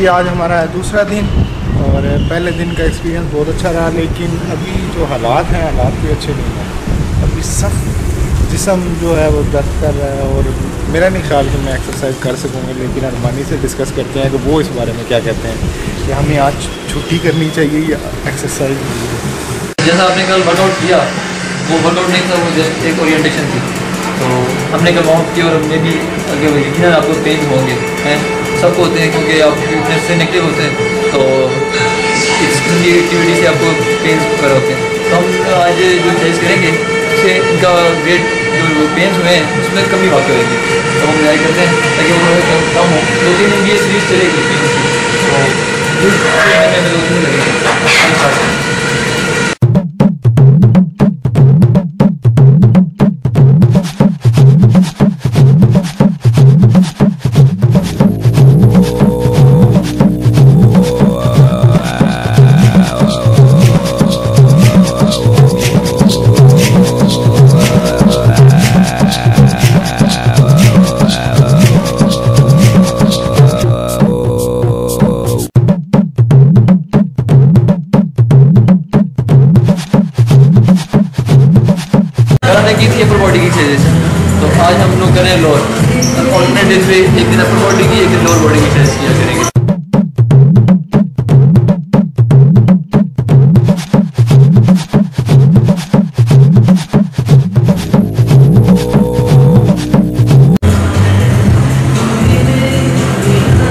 जी आज हमारा दूसरा दिन और पहले दिन का एक्सपीरियंस बहुत अच्छा रहा, लेकिन अभी जो हालात हैं हालात भी अच्छे नहीं हैं। अभी सख्त जिस्म जो है वो दर्द कर रहा है और मेरा नहीं ख्याल कि मैं एक्सरसाइज कर सकूँगा, लेकिन अरमानी से डिस्कस करते हैं कि वो इस बारे में क्या कहते हैं कि हमें आज छुट्टी करनी चाहिए या एक्सरसाइज। जैसा आपने कल वर्कआउट किया वो वर्कआउट नहीं था, वो जस्ट एक ओरिएंटेशन थी, तो हमने कल वार्म की और हमने भी आगे यकीनन आपको पेन होंगे हैं, सबको होते हैं क्योंकि आप फिटनेस से नेगेटिव होते हैं, तो इसकी एक्टिविटी से आपको पेन कर होते हैं। तो हम आज जो एक्सरसाइज करेंगे उससे इनका वेट जो पेन्स हुए हैं उसमें कमी वाक़ होगी, तो हम ट्राई करते हैं ताकि वो कम हो। 2-3 दिन ये सीरीज चलेगी पेन की, तो 2 महीने में 2 दिन लगेंगे। की थी अपर बॉडी की एक्सरसाइज, तो आज हम लोग करें लोअर। ऑल्टरनेट डेज पे एक दिन अपर बॉडी की, एक दिन लोअर बॉडी की एक्सरसाइज किया करेंगे।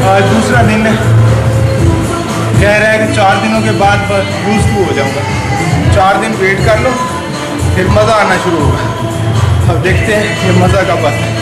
आज दूसरा दिन है, कह रहा है कि 4 दिनों के बाद यूज़ टू हो जाऊंगा। 4 दिन वेट कर लो फिर मज़ा आना शुरू होगा। अब देखते हैं ये मज़ा कब आता है।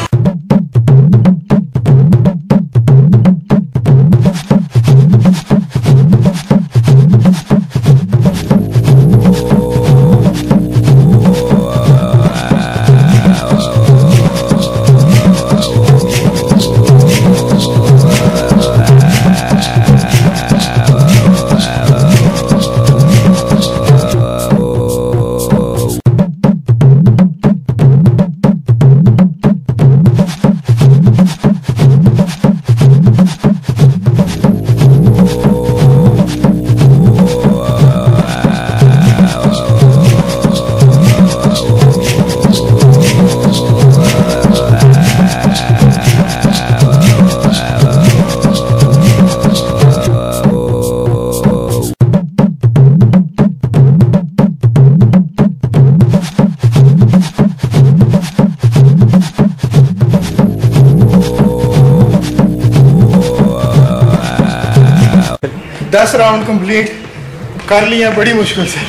दस राउंड कंप्लीट कर लिया बड़ी मुश्किल से।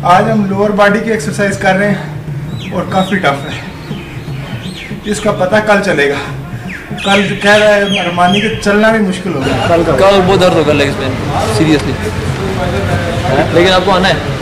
आज हम लोअर बॉडी की एक्सरसाइज कर रहे हैं और काफ़ी टफ है, इसका पता कल चलेगा। कल कह रहा है अरमानी के चलना भी मुश्किल होगा। कल बहुत दर्द होगा लेग में सीरियसली, लेकिन आपको आना है।